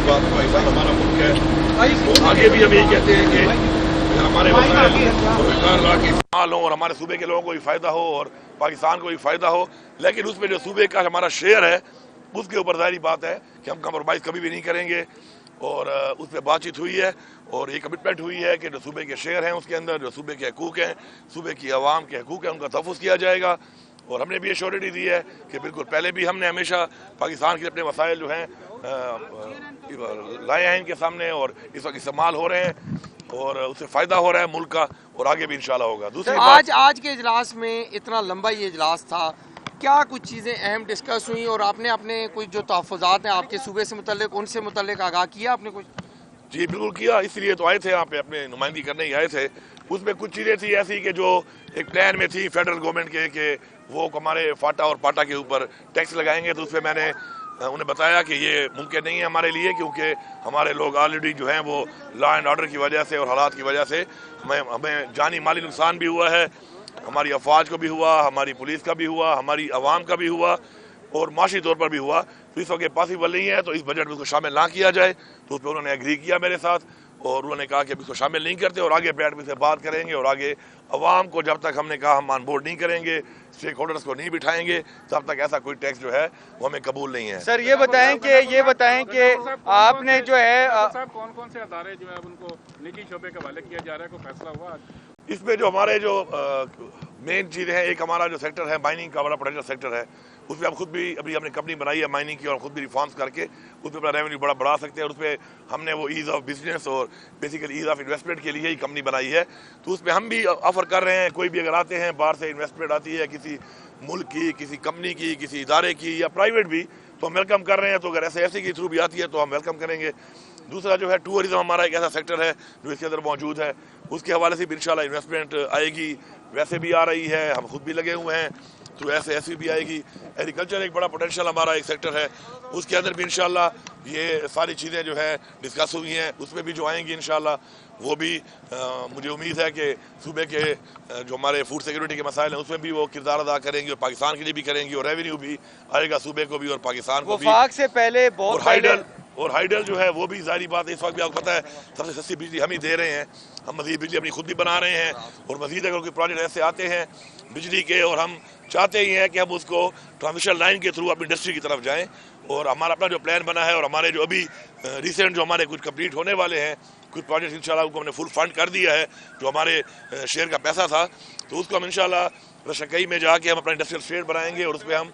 बात पाकिस्तान हमारा मुल्क है, तो आगे भी हम यही कहते हैं कि हमारे वसाइल के इस्तेमाल हो और हमारे सूबे के लोगों को भी फ़ायदा हो और पाकिस्तान को भी फ़ायदा हो, लेकिन उसमें जो सूबे का हमारा शेयर है उसके ऊपर ज़ाहिर बात है कि हम कम्प्रोमाइज़ कभी भी नहीं करेंगे। और उस पर बातचीत हुई है और ये कमिटमेंट हुई है कि जो सूबे के शेयर हैं उसके अंदर जो सूबे के हकूक़ हैं, सूबे की आवाम के हकूक़ हैं, उनका तहफ़्फ़ुज़ किया जाएगा। और हमने भी एश्योरिटी दी है कि बिल्कुल पहले भी हमने हमेशा पाकिस्तान के अपने वसाइल जो हैं लाए हैं इनके सामने और इस वक्त इस्तेमाल हो रहे हैं और उससे फ़ायदा हो रहा है मुल्क का और आगे भी इंशाल्लाह होगा। दूसरी आज के इजलास में इतना लंबा ये इजलास था, क्या कुछ चीज़ें अहम डिस्कस हुई और आपने अपने कुछ जो तहफ़्फ़ुज़ात हैं आपके सूबे से मुतल्लिक उनसे मुतल्लिक आगाह किया आपने कुछ? जी बिल्कुल किया, इसलिए तो आए थे यहाँ पे, अपने नुमाइंदगी करने ही आए थे। उसमें कुछ चीज़ें थी ऐसी कि जो एक प्लान में थी फेडरल गवर्नमेंट के कि वो हमारे फाटा और पाटा के ऊपर टैक्स लगाएंगे, तो उसमें मैंने उन्हें बताया कि ये मुमकिन नहीं है हमारे लिए, क्योंकि हमारे लोग ऑलरेडी जो हैं वो लॉ एंड ऑर्डर की वजह से और हालात की वजह से हमें जानी माली नुकसान भी हुआ है, हमारी अफवाज को भी हुआ, हमारी पुलिस का भी हुआ, हमारी आवाम का भी हुआ और माशी तौर पर भी हुआ। तो इस वक्त पॉसिबल नहीं है, तो इस बजट में उसको शामिल ना किया जाए। तो उस पर उन्होंने एग्री किया मेरे साथ और उन्होंने कहा कि अब इसको शामिल नहीं करते और आगे बैठ में से बात करेंगे और आगे अवाम को जब तक हमने कहा हम ऑन बोर्ड नहीं करेंगे, स्टेक होल्डर्स को नहीं बिठाएंगे, तब तक ऐसा कोई टैक्स जो है वो हमें कबूल नहीं है। सर ये बताएं कि आपने जो है कौन कौन से अदारे जो है उनको निजी शोबे के हवाले किया जा रहा है, कोई फैसला हुआ? इसमें जो हमारे जो मेन चीज़ें हैं, एक हमारा जो सेक्टर है माइनिंग का बड़ा पोटेंशियल सेक्टर है, उसमें हम खुद भी अभी हमने कंपनी बनाई है माइनिंग की और खुद भी रिफॉर्म्स करके उसमें अपना रेवेन्यू बढ़ा सकते हैं। और उसमें हमने वो ईज़ ऑफ बिजनेस और बेसिकली ईज़ ऑफ इन्वेस्टमेंट के लिए ही कंपनी बनाई है। तो उसमें हम भी ऑफर कर रहे हैं, कोई भी अगर आते हैं बाहर से इन्वेस्टमेंट आती है किसी मुल्क की, किसी कंपनी की, किसी इदारे की या प्राइवेट भी, तो हम वेलकम कर रहे हैं। तो अगर ऐसे के थ्रू भी आती है तो हम वेलकम करेंगे। दूसरा जो है टूरिज्म हमारा एक ऐसा सेक्टर है जो इसके अंदर मौजूद है, उसके हवाले से भी इंशाल्लाह इन्वेस्टमेंट आएगी, वैसे भी आ रही है, हम खुद भी लगे हुए हैं, तो ऐसे भी आएगी। एग्रीकल्चर एक बड़ा पोटेंशियल हमारा एक सेक्टर है, उसके अंदर भी इंशाल्लाह ये सारी चीज़ें जो है डिस्कस हुई हैं, उसमें भी जो आएंगी इंशाल्लाह वो भी मुझे उम्मीद है कि सूबे के जो हमारे फूड सिक्योरिटी के मसाइल हैं उसमें भी वो किरदार अदा करेंगी और पाकिस्तान के लिए भी करेंगी और रेवेन्यू भी आएगा सूबे को भी और पाकिस्तान को भी। वफाक से पहले बहुत और हाइडल जो है वो भी जारी बात है, इस वक्त भी आपको पता है सबसे सस्ती बिजली हम ही दे रहे हैं, हम मज़ीद बिजली अपनी खुद भी बना रहे हैं और मज़ीद अगर कोई प्रोजेक्ट ऐसे आते हैं बिजली के और हम चाहते ही हैं कि हम उसको ट्रांसमिशन लाइन के थ्रू अपनी इंडस्ट्री की तरफ जाएं। और हमारा अपना जो प्लान बना है और हमारे जो अभी रिसेंट जो हमारे कुछ कंप्लीट होने वाले हैं कुछ प्रोजेक्ट इंशाल्लाह उनको हमने फुल फंड कर दिया है, जो हमारे शेयर का पैसा था, तो उसको हम इंशाल्लाह रशकई में जाके हम अपना इंडस्ट्रियल स्टेट बनाएंगे और उस पर हम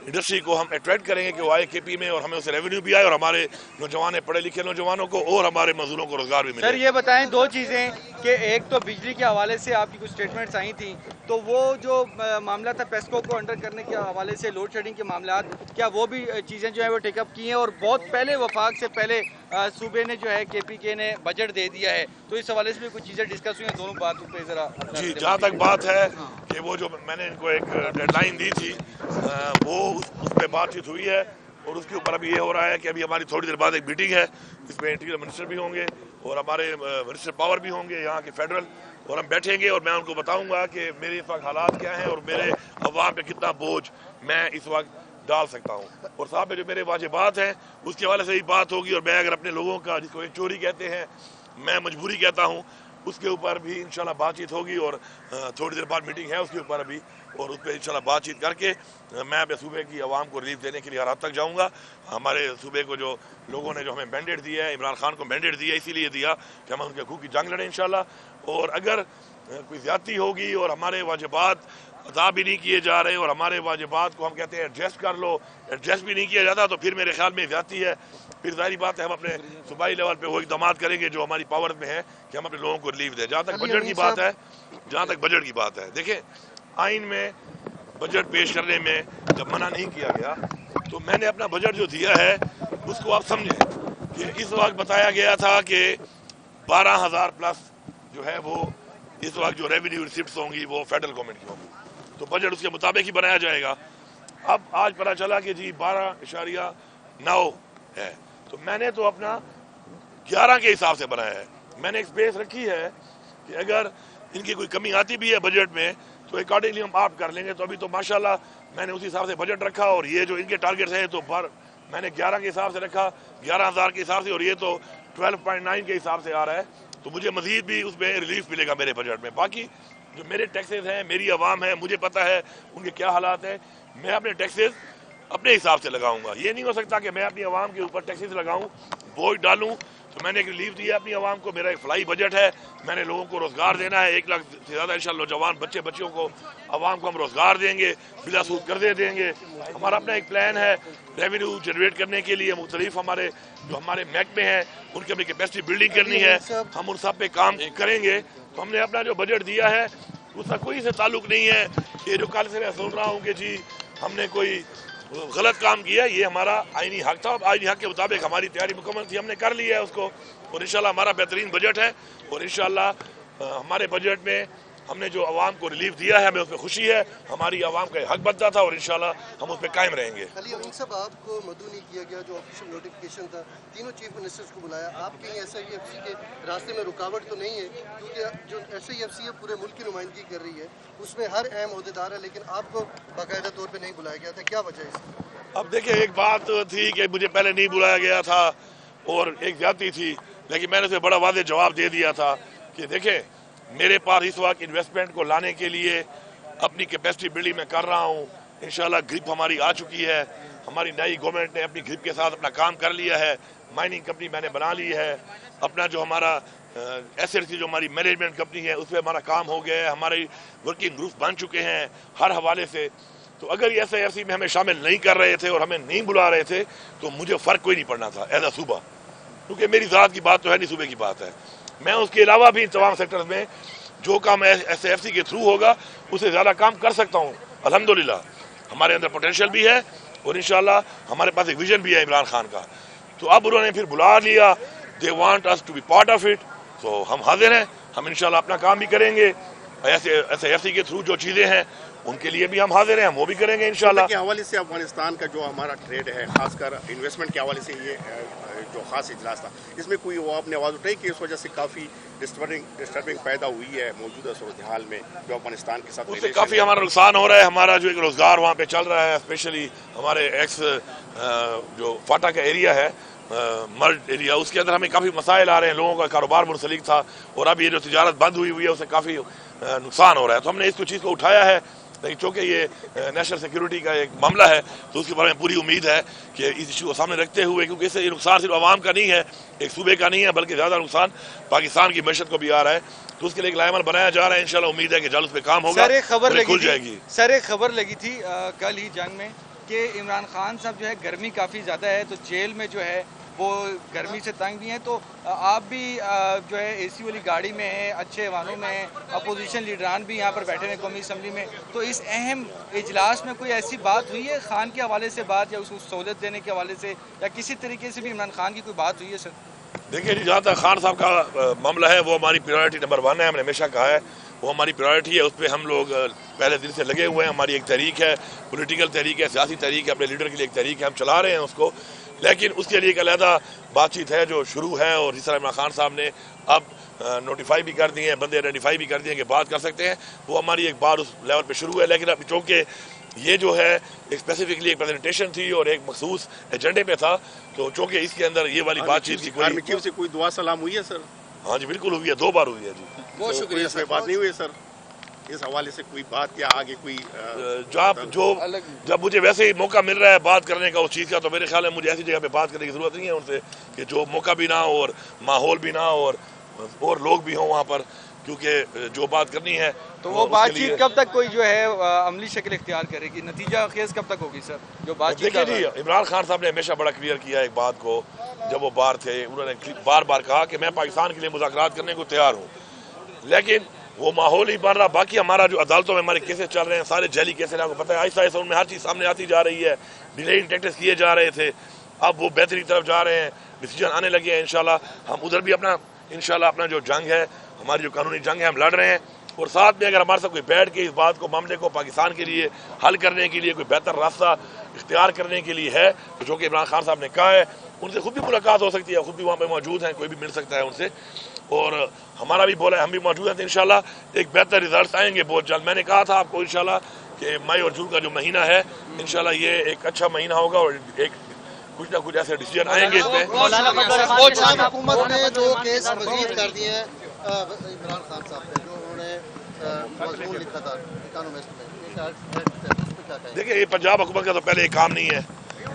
इंडस्ट्री को हम अट्रैक्ट करेंगे कि वो आए केपी में और हमें उससे रेवेन्यू भी आए और हमारे नौजवान पढ़े लिखे नौजवानों को और हमारे मजदूरों को रोजगार भी मिले। सर ये बताएं दो चीज़ें कि एक तो बिजली के हवाले से आपकी कुछ स्टेटमेंट्स आई थी, तो वो जो मामला था पेस्को को अंडर करने के हवाले से लोड शेडिंग के मामला, क्या वो भी चीज़ें जो है वो टेकअप की हैं? और बहुत पहले वफाक से पहले सूबे ने जो है KPK ने बजट दे दिया है, तो इस हवाले से भी कुछ चीज़ें डिस्कस हुई हैं, दोनों बातों पर ज़रा। जी जहाँ तक बात है कि वो जो मैंने इनको एक डेडलाइन दी थी वो उस पर बातचीत हुई है और उसके ऊपर अभी ये हो रहा है कि अभी हमारी थोड़ी देर बाद एक मीटिंग है, इसमें इंटीरियर मिनिस्टर भी होंगे और हमारे मिनिस्टर पावर भी होंगे यहाँ के फेडरल, और हम बैठेंगे और मैं उनको बताऊंगा कि मेरे इस वक्त हालात क्या हैं और मेरे अवाम पे कितना बोझ मैं इस वक्त डाल सकता हूँ और साहब में जो मेरे वाजिबात हैं उसके हवाले से ही बात होगी। और मैं अगर अपने लोगों का जिसको एक चोरी कहते हैं मैं मजबूरी कहता हूँ उसके ऊपर भी इंशाल्लाह बातचीत होगी और थोड़ी देर बाद मीटिंग है उसके ऊपर अभी, और उस पर इंशाल्लाह बातचीत करके मैं अपने सूबे की आवाम को रिलीफ देने के लिए हर हद तक जाऊँगा। हमारे सूबे को जो लोगों ने जो हमें मैंडेट दिया है, इमरान खान को मैंडेट दिया इसीलिए दिया कि हम उनके हकूक़ की जंग लड़ें इंशाल्लाह। और अगर कोई ज़्यादती होगी और हमारे वाजिबात अदा भी नहीं किए जा रहे और हमारे वाजिबात को हम कहते हैं एडजस्ट कर लो, एडजस्ट भी नहीं किया जाता, तो फिर मेरे ख्याल में ज़्यादती है। फिर जाहिर बात है हम अपने सूबाई लेवल पे वो इक़दाम करेंगे जो हमारी पावर में है कि हम अपने लोगों को रिलीफ दें। जहाँ तक बजट की बात है, देखें आइन में बजट पेश करने में जब मना नहीं किया गया तो मैंने अपना बजट जो दिया है उसको आप समझें कि इस वक्त बताया गया था कि 12,000 प्लस जो है वो इस वक्त जो रेवेन्यू रिसिप्ट्स होंगी वो फेडरल गवर्नमेंट की होंगी, तो बजट उसके मुताबिक ही बनाया जाएगा। अब आज पता चला कि जी 12.9 है, तो मैंने तो अपना 11 के हिसाब से बनाया है। मैंने एक स्पेस रखी है कि अगर इनकी कोई कमी आती भी है बजट में तो अकॉर्डिंगली हम आप कर लेंगे। तो अभी तो माशाल्लाह मैंने उसी हिसाब से बजट रखा और ये जो इनके टारगेट्स हैं तो میں نے 11 کے حساب سے رکھا, 11,000 کے حساب سے, اور یہ تو 12.9 کے حساب سے آ رہا ہے. تو مجھے مزید بھی اس میں ریلیف ملے گا میرے بجٹ میں. باقی جو میرے ٹیکسز ہیں, میری عوام ہے, مجھے پتہ ہے ان کے کیا حالات ہیں. میں اپنے ٹیکسز اپنے حساب سے لگاؤں گا. یہ نہیں ہو سکتا کہ میں اپنی عوام کے اوپر ٹیکسز لگاؤں, بوجھ ڈالوں. تو میں نے ایک ریلیف دیا اپنی عوام کو. میرا ایک فلاحی بجٹ ہے, میں نے لوگوں کو روزگار دینا ہے. 1 لاکھ سے زیادہ انشاءاللہ نوجوان بچیوں کو, عوام کو ہم روزگار دیں گے, بلا سود قرضے دیں گے. ہمارا اپنا ایک پلان ہے ریونیو جنریٹ کرنے کے لیے. مختلف ہمارے محکمے ہیں ان کی اپنی کیپیسٹی بلڈنگ کرنی ہے, ہم ان سب پہ کام کریں گے. تو ہم نے اپنا جو بجٹ دیا ہے اس کا کوئی سے تعلق نہیں ہے کہ جو کل سے میں سن رہا ہوں کہ جی ہم نے کوئی غلط کام کیا. یہ ہمارا آئینی حق تھا, آئینی حق کے مطابق ہماری تیاری مکمل تھی, ہم نے کر لی ہے اس کو. اور انشاءاللہ ہمارا بہترین بجٹ ہے, اور انشاءاللہ ہمارے بجٹ میں ہم نے جو عوام کو ریلیف دیا ہے ہمیں اس میں خوشی ہے. ہماری عوام کا حق بنتا تھا, اور انشاءاللہ ہم اس پہ قائم رہیں گے. خلی امین صاحب, آپ کو مدعو نہیں کیا گیا جو آفیشیل نوٹیفیکیشن تھا, تینوں چیف منسٹرز کو بلایا. آپ کہیں SIFC کے راستے میں رکاوٹ تو نہیں ہے؟ کیونکہ جو SIFC ہے پورے ملک کی نمائندگی کر رہی ہے, اس میں ہر اہم عہدیدار ہے, لیکن آپ کو باقاعدہ طور پہ نہیں بلایا گیا تھا. کیا وجہ ہے اس کی؟ اب دیکھیں, ایک بات تھی کہ مجھے پہلے نہیں بلایا گیا تھا اور ایک زیادتی تھی, لیکن میں نے اسے بڑا واضح جواب دے دیا تھا کہ دیکھیں میرے پاس اس وقت انویسٹمنٹ کو لانے کے لیے اپنی کیپیسٹی بلڈنگ میں کر رہا ہوں. انشاءاللہ گرپ ہماری آ چکی ہے, ہماری نئی گورنمنٹ نے اپنی گرپ کے ساتھ اپنا کام کر لیا ہے. مائننگ کمپنی میں نے بنا لی ہے, اپنا جو ہمارا ایسٹ کی جو ہماری مینجمنٹ کمپنی ہے اس پہ ہمارا کام ہو گیا ہے, ہماری ورکنگ گروپ بن چکے ہیں ہر حوالے سے. تو اگر یہ SIFC میں ہمیں شامل نہیں کر رہے تھے اور ہمیں نہیں بلا رہے تھے تو مجھے فرق کوئی نہیں پڑنا تھا ایز اے صوبہ, کیونکہ میری ذات کی بات تو ہے نہیں, صوبے کی بات ہے. میں اس کے علاوہ بھی تمام سیکٹرز میں جو کام SIFC کے تھرو ہوگا اس سے زیادہ کام کر سکتا ہوں. الحمدللہ ہمارے اندر پوٹینشیل بھی ہے, اور انشاءاللہ ہمارے پاس ایک ویژن بھی ہے عمران خان کا. تو اب انہوں نے پھر بلا لیا, they want us to be part of it. تو ہم حاضر ہیں, ہم انشاءاللہ اپنا کام بھی کریں گے. SIFC کے تھرو جو چیزیں ہیں ان کے لیے بھی ہم حاضر ہیں, ہم وہ بھی کریں گے انشاءاللہ. کے حوالے سے افغانستان کا جو ہمارا ٹریڈ ہے, خاص کر انویسٹمنٹ کے حوالے سے یہ جو خاص اجلاس تھا, اس میں کوئی وہ آپ نے آواز اٹھائی کہ اس وجہ سے کافی ڈسٹربنگ پیدا ہوئی ہے موجودہ صورتحال میں جو افغانستان کے ساتھ؟ اس سے کافی ہمارا نقصان ہو رہا ہے. ہمارا جو ایک روزگار وہاں پہ چل رہا ہے, اسپیشلی ہمارے ایکس جو فاٹا کا ایریا ہے, مرڈ ایریا, اس کے اندر ہمیں کافی مسائل آ رہے ہیں. لوگوں کا کاروبار منسلک تھا, اور اب یہ جو تجارت بند ہوئی ہے اس سے کافی نقصان ہو رہا ہے. تو ہم نے اس چیز کو اٹھایا ہے, لیکن چونکہ یہ نیشنل سیکیورٹی کا ایک معاملہ ہے تو اس کے بارے میں پوری امید ہے کہ اس ایشو کو سامنے رکھتے ہوئے, کیونکہ اس سے یہ نقصان صرف عوام کا نہیں ہے, ایک صوبے کا نہیں ہے, بلکہ زیادہ نقصان پاکستان کی معیشت کو بھی آ رہا ہے. تو اس کے لیے ایک لائحہ عمل بنایا جا رہا ہے. انشاءاللہ امید ہے کہ جلد اس پہ کام ہوگا, کھل جائے گی. سر ایک خبر لگی تھی کل ہی جنگ میں کہ عمران خان صاحب جو ہے گرمی کافی زیادہ ہے تو جیل میں جو ہے وہ گرمی سے تنگ بھی ہیں, تو آپ بھی جو ہے AC والی گاڑی میں ہیں, اچھے ایوانوں میں ہیں, اپوزیشن لیڈران بھی یہاں پر بیٹھے ہیں قومی اسمبلی میں. تو اس اہم اجلاس میں کوئی ایسی بات ہوئی ہے خان کے حوالے سے بات, یا اس کو سہولت دینے کے حوالے سے, یا کسی طریقے سے بھی عمران خان کی کوئی بات ہوئی ہے سر؟ دیکھیے جی, جہاں تک خان صاحب کا معاملہ ہے وہ ہماری پریورٹی نمبر 1 ہے. ہم نے ہمیشہ کہا ہے وہ ہماری پریورٹی ہے, اس پہ ہم لوگ پہلے دن سے لگے ہوئے ہیں. ہماری ایک تحریک ہے, پولیٹیکل تحریک ہے, سیاسی تحریک ہے, اپنے لیڈر کے لیے ایک تحریک ہے, ہم چلا رہے ہیں اس کو. لیکن اس کے لیے ایک علیحدہ بات چیت ہے جو شروع ہے, اور جس طرح عمران خان صاحب نے اب نوٹیفائی بھی کر دیے ہیں, بندے آئیڈینٹیفائی بھی کر دیے ہیں کہ بات کر سکتے ہیں, وہ ہماری ایک بار اس لیول پہ شروع ہے. لیکن اب چونکہ یہ جو ہے ایک اسپیسیفکلی ایک پریزنٹیشن تھی اور ایک مخصوص ایجنڈے پہ تھا, تو چونکہ اس کے اندر یہ والی بات چیت کی آرمی چیف سے کوئی دعا سلام ہوئی ہے سر؟ ہاں جی بالکل ہوئی ہے, 2 بار ہوئی ہے جی. بہت شکریہ اس میں بات نہیں ہوئی سر اس حوالے سے کوئی بات, یا آگے کوئی جب مجھے ویسے ہی موقع مل رہا ہے بات کرنے کا اس چیز کا, تو میرے خیال ہے مجھے ایسی جگہ پہ بات کرنے کی ضرورت نہیں ہے ان سے کہ جو موقع بھی نہ ہو اور ماحول بھی نہ ہو اور لوگ بھی ہوں وہاں پر, کیونکہ جو بات کرنی ہے تو وہ بات چیت کب تک کوئی جو ہے عملی شکل اختیار کرے گی, نتیجہ خیز کب تک ہوگی سر جو بات چیت؟ دیکھیے جی, عمران خان صاحب نے ہمیشہ بڑا کلیئر کیا ایک بات کو, جب وہ باہر تھے انہوں نے بار بار کہا کہ میں پاکستان کے لیے مذاکرات کرنے کو تیار ہوں, لیکن وہ ماحول ہی بن رہا. باقی ہمارا جو عدالتوں میں ہمارے کیسز چل رہے ہیں سارے جعلی کیسز, آپ کو پتہ ہے آہستہ آہستہ ان میں ہر چیز سامنے آتی جا رہی ہے. ڈیلیئنگ ٹیکٹس کیے جا رہے تھے, اب وہ بہتری طرف جا رہے ہیں, ڈیسیجن آنے لگے ہیں. انشاءاللہ ہم ادھر بھی اپنا جو جنگ ہے, ہماری جو قانونی جنگ ہے, ہم لڑ رہے ہیں. اور ساتھ میں اگر ہمارے ساتھ کوئی بیٹھ کے اس بات کو, معاملے کو پاکستان کے لیے حل کرنے کے لیے کوئی بہتر راستہ اختیار کرنے کے لیے ہے, تو جو کہ عمران خان صاحب نے کہا ہے, ان سے خود بھی ملاقات ہو سکتی ہے, خود بھی وہاں پہ موجود ہیں, کوئی بھی مل سکتا ہے ان سے, اور ہمارا بھی بولا ہے, ہم بھی موجود ہیں. تو انشاءاللہ ایک بہتر ریزلٹس آئیں گے بہت جلد. میں نے کہا تھا آپ کو انشاءاللہ کہ مئی اور جون کا جو مہینہ ہے انشاءاللہ یہ ایک اچھا مہینہ ہوگا, اور ایک कुछ ना कुछ ऐसे डिसीजन आएंगे इस पे। पंजाब हुकूमत ने 2 केस मजीद कर दिए हैं इमरान खान साहब पे, जो उन्होंने मजमून लिखा था इकोनॉमिस्ट में। देखिए, ये पंजाब हुकूमत का तो पहले एक काम नहीं है,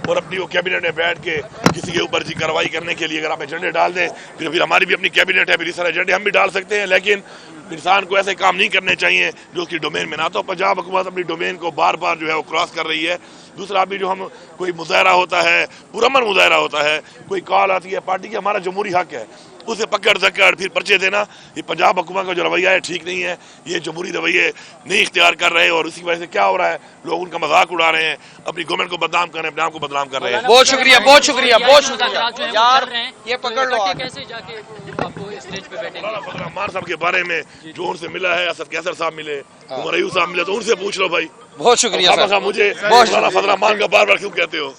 और अपनी वो कैबिनेट में बैठ के किसी के ऊपर जी कार्रवाई करने के लिए अगर आप एजेंडे डाल दें, फिर हमारी भी अपनी कैबिनेट है, फिर इस तरह एजेंडे हम भी डाल सकते हैं, लेकिन इंसान को ऐसे काम नहीं करने चाहिए जो उसकी डोमेन में ना। तो पंजाब हुकूमत अपनी डोमेन को बार बार जो है वो क्रॉस कर रही है। दूसरा, अभी जो हम कोई मुजाहरा होता है, पुरअमन मुजाहरा होता है, कोई कॉल आती है पार्टी की, हमारा जमहूरी हक है, उसे पकड़ सकड़ फिर पर्चे देना, ये पंजाब हुकूमत का जो रवैया है ठीक नहीं है। ये जमहूरी रवैये नहीं इख्तियार कर रहे हैं, और उसी वजह से क्या हो रहा है, लोग उनका मजाक उड़ा रहे हैं, अपनी गवर्नमेंट को बदनाम कर रहे हैं, अपने आप को बदनाम कर रहे हैं। बहुत शुक्रिया, बहुत शुक्रिया, बहुत शुक्रिया यार, ये पकड़ लो। कैसे जाके आपको स्टेज पे बैठेंगे? फजल रहमान साहब के बारे में जो उनसे मिला है, असद कैसर साहब मिले, उमर अयूब साहब मिले, तो उनसे पूछ लो भाई। बहुत शुक्रिया सर। मुझे फजल रहमान का बार बार क्यों कहते हो?